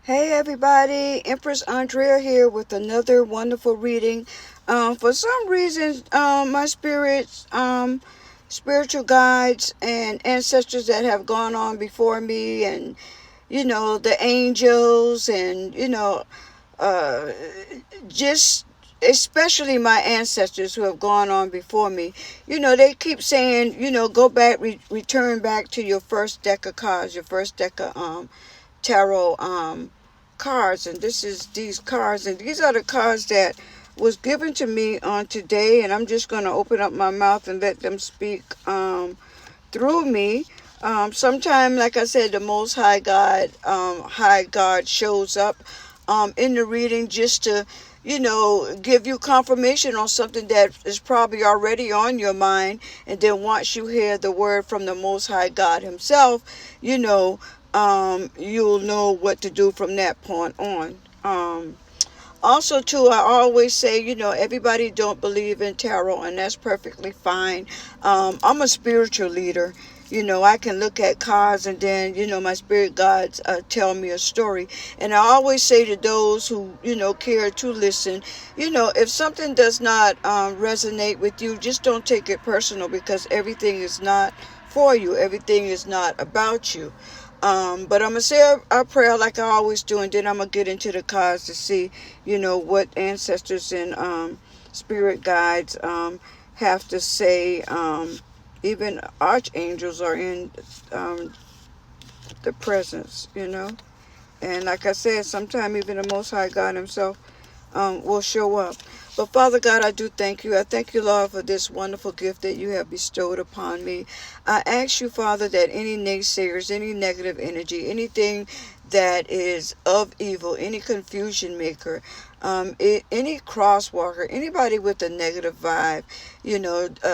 Hey everybody, Empress Andrea here with another wonderful reading. For some reason, my spiritual guides and ancestors that have gone on before me, and the angels, and uh, just especially my ancestors who have gone on before me, they keep saying, go back, return back to your first deck of cards, your first deck of tarot cards. And this is these cards, and these are the cards that was given to me on today, and I'm just going to open up my mouth and let them speak through me. Sometime, like I said, the Most High God shows up in the reading just to give you confirmation on something that is probably already on your mind. And then once you hear the word from the Most High God himself, you'll know what to do from that point on. Also, too, I always say, everybody don't believe in tarot, and that's perfectly fine. I'm a spiritual leader. I can look at cards, and then, my spirit guides tell me a story. And I always say to those who, care to listen, if something does not resonate with you, just don't take it personal, because everything is not for you. Everything is not about you. But I'm going to say a prayer like I always do, and then I'm going to get into the cards to see, what ancestors and spirit guides have to say. Even archangels are in the presence, And like I said, sometime even the Most High God himself will show up. But Father God, I do thank you. I thank you, Lord, for this wonderful gift that you have bestowed upon me. I ask you, Father, that any naysayers, any negative energy, anything that is of evil, any confusion maker, any crosswalker, anybody with a negative vibe,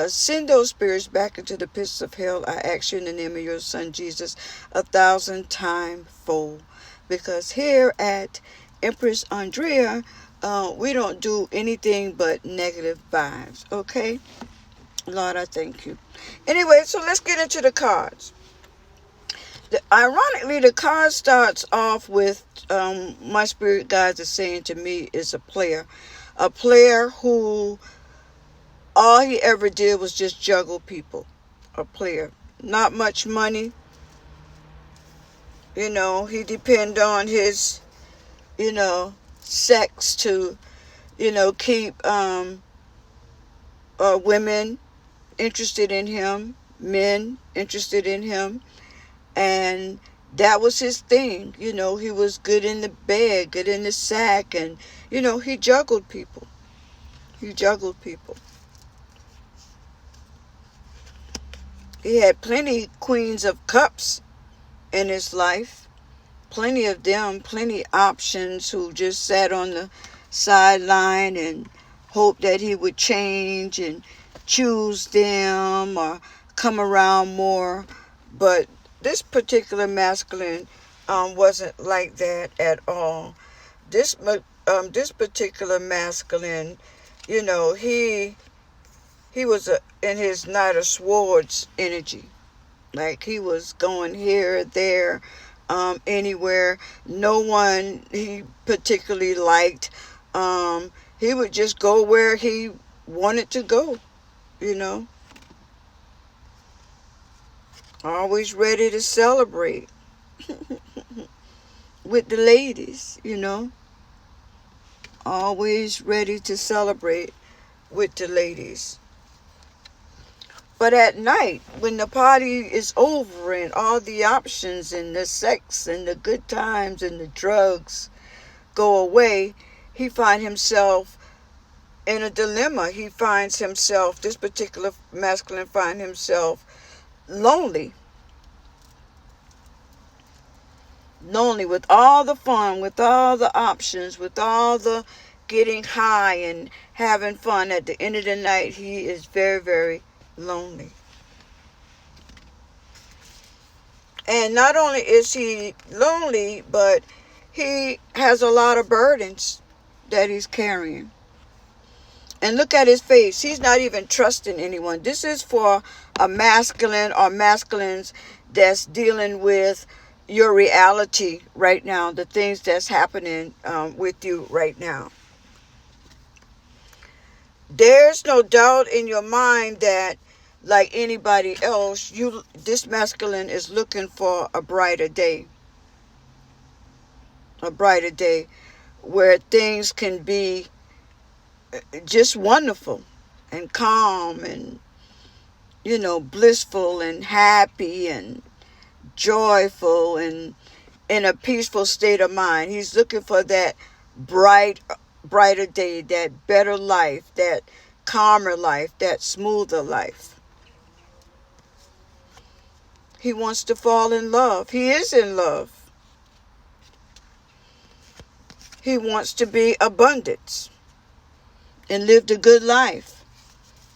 send those spirits back into the pits of hell. I ask you in the name of your Son, Jesus, 1,000 times fold. Because here at Empress Andrea, we don't do anything but negative vibes, okay? Lord, I thank you. Anyway, so let's get into the cards. Ironically, the card starts off with my spirit guides are saying to me is a player who all he ever did was just juggle people. A player, not much money. He depend on his, sex to, keep women interested in him, men interested in him. And that was his thing. He was good in the bed, good in the sack, and, he juggled people. He juggled people. He had plenty queens of cups in his life. Plenty of them, plenty options who just sat on the sideline and hoped that he would change and choose them or come around more. But this particular masculine wasn't like that at all. This particular masculine, he was in his Knight of Swords energy. Like he was going here, there, anywhere. No one he particularly liked. He would just go where he wanted to go, Always ready to celebrate with the ladies, Always ready to celebrate with the ladies. But at night, when the party is over and all the options and the sex and the good times and the drugs go away, he finds himself in a dilemma. He finds himself, this particular masculine finds himself lonely. Lonely with all the fun, with all the options, with all the getting high and having fun. At the end of the night, he is very, very lonely. And not only is he lonely, but he has a lot of burdens that he's carrying. And look at his face. He's not even trusting anyone. This is for a masculine or masculines that's dealing with your reality right now, the things that's happening with you right now. There's no doubt in your mind that, like anybody else, this masculine is looking for a brighter day. A brighter day where things can be just wonderful and calm and, blissful and happy and joyful and in a peaceful state of mind. He's looking for that brighter day, that better life, that calmer life, that smoother life. He wants to fall in love. He is in love. He wants to be abundance and live the good life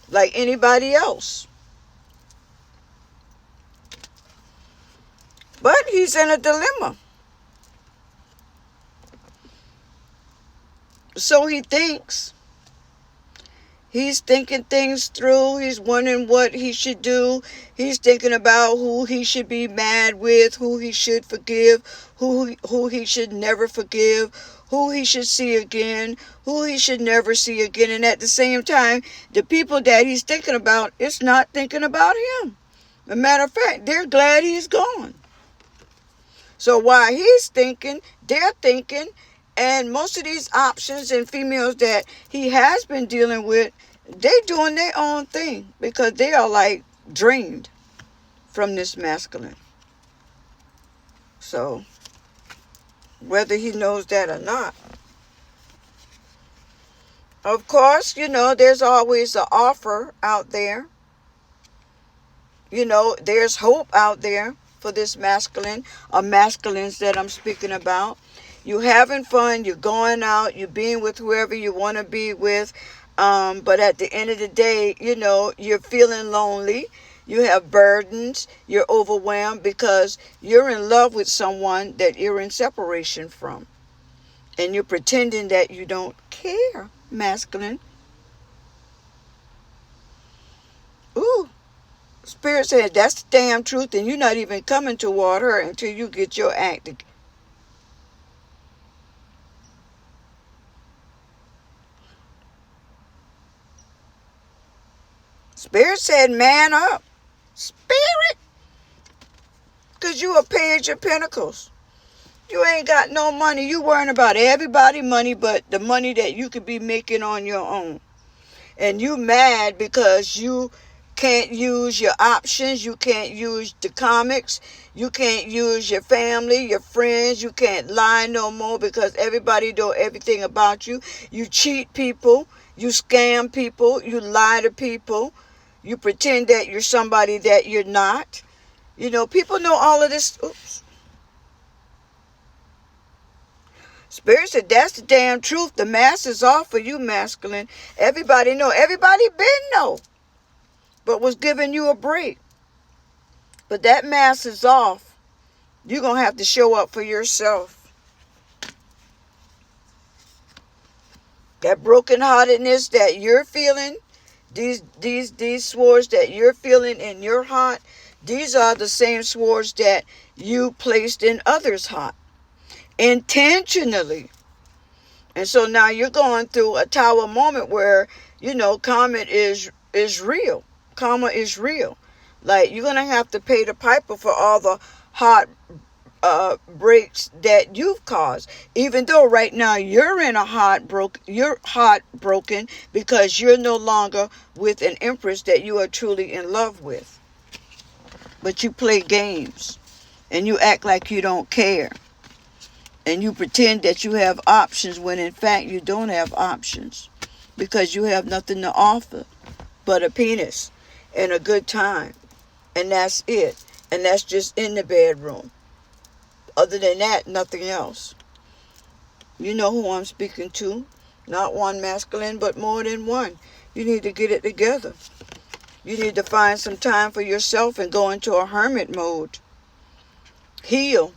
like anybody else. But he's in a dilemma. So he thinks. He's thinking things through. He's wondering what he should do. He's thinking about who he should be mad with, who he should forgive, who he should never forgive, who he should see again, who he should never see again. And at the same time, the people that he's thinking about is not thinking about him. As a matter of fact, they're glad he's gone. So while he's thinking, they're thinking, and most of these options and females that he has been dealing with, they doing their own thing because they are like drained from this masculine. So whether he knows that or not. Of course, there's always an offer out there. There's hope out there for this masculine, or masculines that I'm speaking about. You're having fun, you're going out, you're being with whoever you want to be with. But at the end of the day, you're feeling lonely. You have burdens. You're overwhelmed because you're in love with someone that you're in separation from. And you're pretending that you don't care, masculine. Ooh. Spirit said, that's the damn truth, and you're not even coming toward her until you get your act together. Spirit said, man up. Spirit. Because you a page of pentacles. You ain't got no money. You worrying about everybody's money but the money that you could be making on your own. And you mad because you can't use your options. You can't use the comics. You can't use your family, your friends. You can't lie no more because everybody know everything about you. You cheat people. You scam people. You lie to people. You pretend that you're somebody that you're not. People know all of this. Oops. Spirit said, that's the damn truth. The mask is off for you, masculine. Everybody know. Everybody been know. But was giving you a break. But that mask is off. You're going to have to show up for yourself. That brokenheartedness that you're feeling, these swords that you're feeling in your heart, these are the same swords that you placed in others' heart. Intentionally. And so now you're going through a tower moment where, karma is real. Karma is real. Like, you're going to have to pay the piper for all the heart breaks that you've caused. Even though right now you're in your heart broken because you're no longer with an empress that you are truly in love with. But you play games and you act like you don't care. And you pretend that you have options when in fact you don't have options because you have nothing to offer but a penis and a good time. And that's it. And that's just in the bedroom. Other than that, nothing else. You know who I'm speaking to. Not one masculine, but more than one. You need to get it together. You need to find some time for yourself and go into a hermit mode. Heal.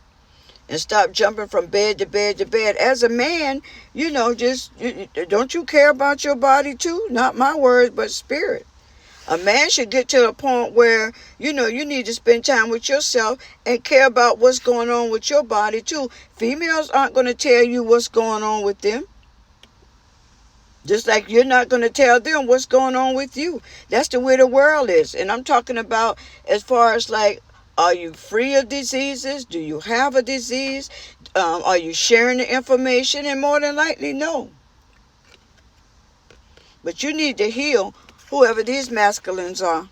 And stop jumping from bed to bed to bed. As a man, don't you care about your body too? Not my words, but spirit. A man should get to a point where, you need to spend time with yourself and care about what's going on with your body too. Females aren't going to tell you what's going on with them. Just like you're not going to tell them what's going on with you. That's the way the world is. And I'm talking about as far as like, are you free of diseases? Do you have a disease? Are you sharing the information? And more than likely, no. But you need to heal whoever these masculines are.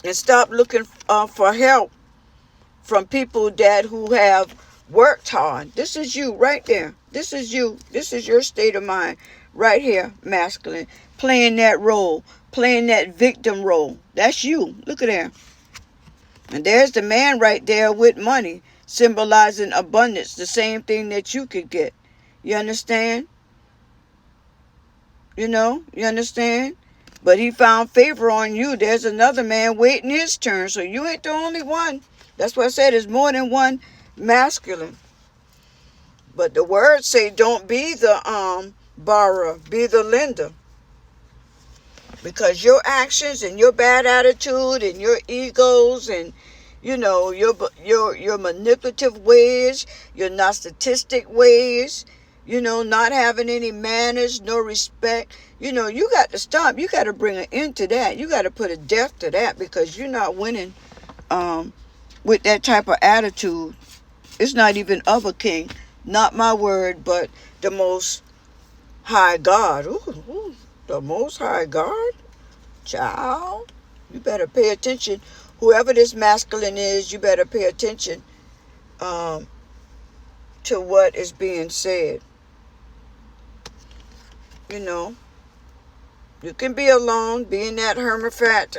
And stop looking for help from people who have worked hard. This is you right there. This is you. This is your state of mind right here, masculine. Playing that role. Playing that victim role. That's you. Look at there. And there's the man right there with money, symbolizing abundance, the same thing that you could get. You understand? You understand? But he found favor on you. There's another man waiting his turn, so you ain't the only one. That's what I said, there's more than one masculine. But the words say don't be the borrower, be the lender. Because your actions and your bad attitude and your egos and your manipulative ways, your narcissistic ways, not having any manners, no respect, you got to stop. You got to bring an end to that. You got to put a death to that, because you're not winning with that type of attitude. It's not even of a king. Not my word, but the Most High God. Ooh, the Most High God? Child, you better pay attention. Whoever this masculine is, you better pay attention to what is being said. You can be alone, be in that Hierophant,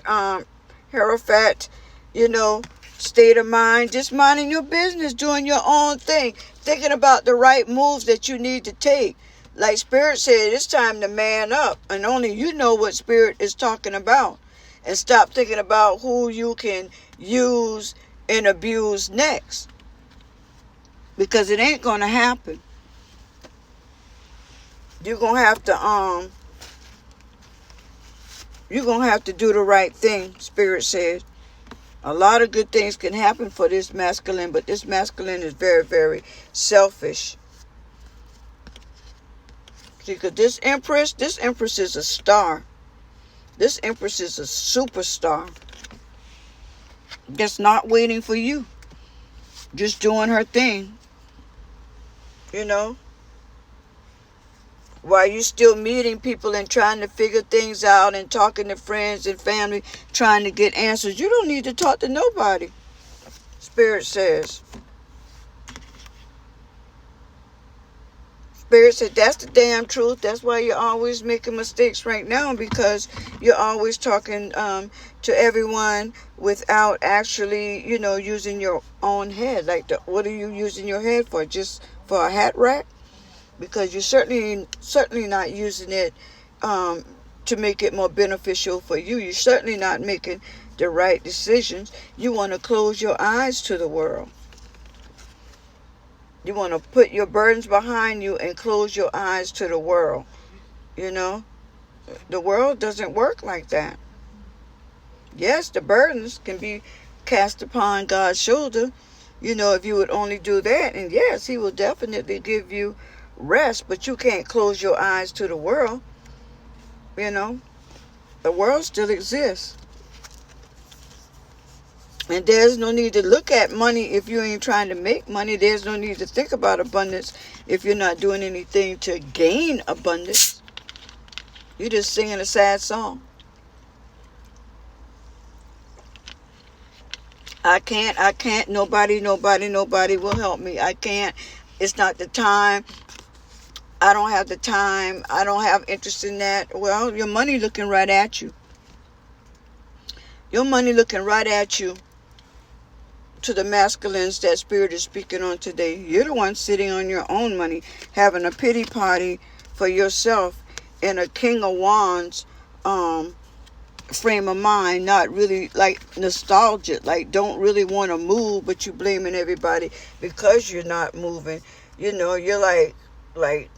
state of mind, just minding your business, doing your own thing, thinking about the right moves that you need to take. Like Spirit said, it's time to man up, and only you know what Spirit is talking about. And stop thinking about who you can use and abuse next, because it ain't gonna happen. You're gonna have to do the right thing, Spirit said. A lot of good things can happen for this masculine, but this masculine is very, very selfish. See, because this Empress is a star. This Empress is a superstar. Just not waiting for you. Just doing her thing. While you still meeting people and trying to figure things out and talking to friends and family, trying to get answers. You don't need to talk to nobody, Spirit says. Spirit said that's the damn truth. That's why you're always making mistakes right now, because you're always talking to everyone without actually, using your own head. Like, what are you using your head for? Just for a hat rack? Because you're certainly not using it to make it more beneficial for you. You're certainly not making the right decisions. You want to close your eyes to the world. You want to put your burdens behind you and close your eyes to the world. The world doesn't work like that. Yes, the burdens can be cast upon God's shoulder, if you would only do that. And yes, He will definitely give you rest, but you can't close your eyes to the world. The world still exists. And there's no need to look at money if you ain't trying to make money. There's no need to think about abundance if you're not doing anything to gain abundance. You're just singing a sad song. I can't. Nobody will help me. I can't. It's not the time. I don't have the time. I don't have interest in that. Well, your money looking right at you. Your money looking right at you. To the masculines that Spirit is speaking on today. You're the one sitting on your own money, having a pity party for yourself in a King of Wands frame of mind, not really like nostalgic, like don't really want to move, but you blaming everybody because you're not moving. You're like, like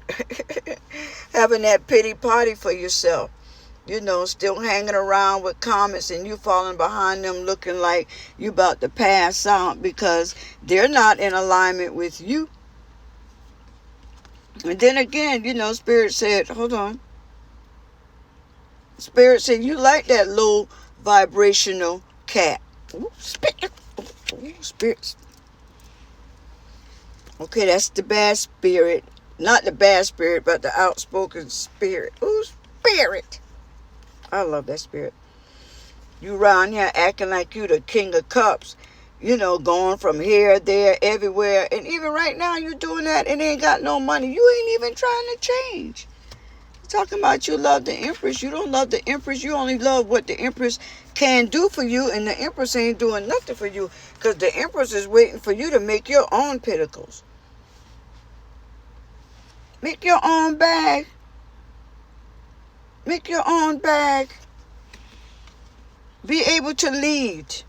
having that pity party for yourself. You know, still hanging around with comments and you falling behind them looking like you about to pass out because they're not in alignment with you. And then again, you know, Spirit said, hold on. Spirit said, you like that low vibrational cat. Ooh, Spirit. Ooh, Spirit. Okay, that's the bad spirit. Not the bad spirit, but the outspoken spirit. Ooh, Spirit. I love that spirit. You around here acting like you the king of cups. You know, going from here, there, everywhere. And even right now, you doing that and ain't got no money. You ain't even trying to change. Talking about you love the Empress. You don't love the Empress. You only love what the Empress can do for you. And the Empress ain't doing nothing for you. Because the Empress is waiting for you to make your own pinnacles. Make your own bag. Make your own bag. Be able to lead.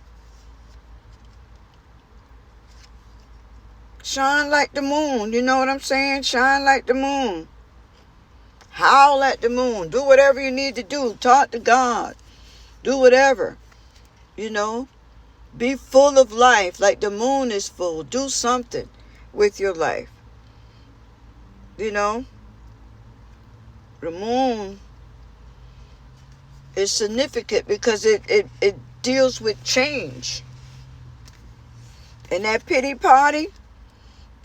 Shine like the moon. You know what I'm saying? Shine like the moon. Howl at the moon. Do whatever you need to do. Talk to God. Do whatever. You know. Be full of life like the moon is full. Do something with your life. You know. The moon is significant because it deals with change. And that pity party,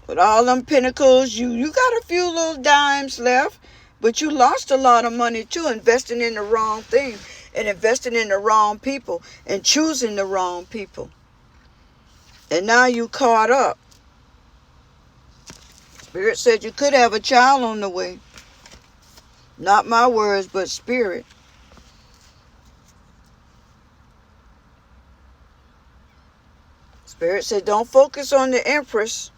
with all them pinnacles, you got a few little dimes left, but you lost a lot of money too, investing in the wrong thing and investing in the wrong people and choosing the wrong people. And now you caught up. Spirit said you could have a child on the way. Not my words, but Spirit. Spirit said don't focus on the Empress.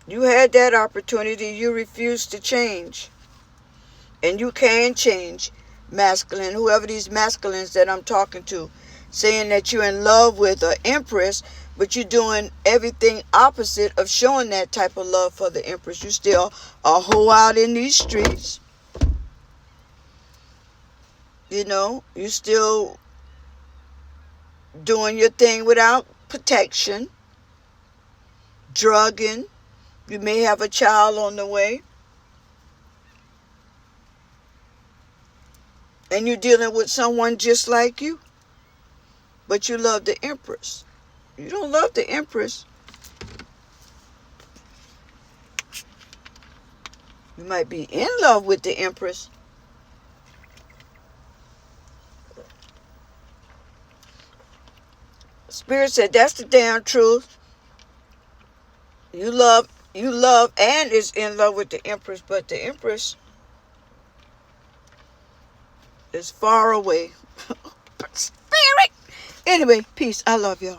You had that opportunity. You refused to change. And you can change, masculine, whoever these masculines that I'm talking to, saying that you're in love with an Empress, but you're doing everything opposite of showing that type of love for the Empress. You still a hoe out in these streets. You know, you still doing your thing without protection, drugging. You may have a child on the way. And you're dealing with someone just like you. But you love the Empress. You don't love the Empress. You might be in love with the Empress. Spirit said that's the damn truth. You love and is in love with the Empress, but the Empress is far away. Spirit. Anyway, peace. I love y'all.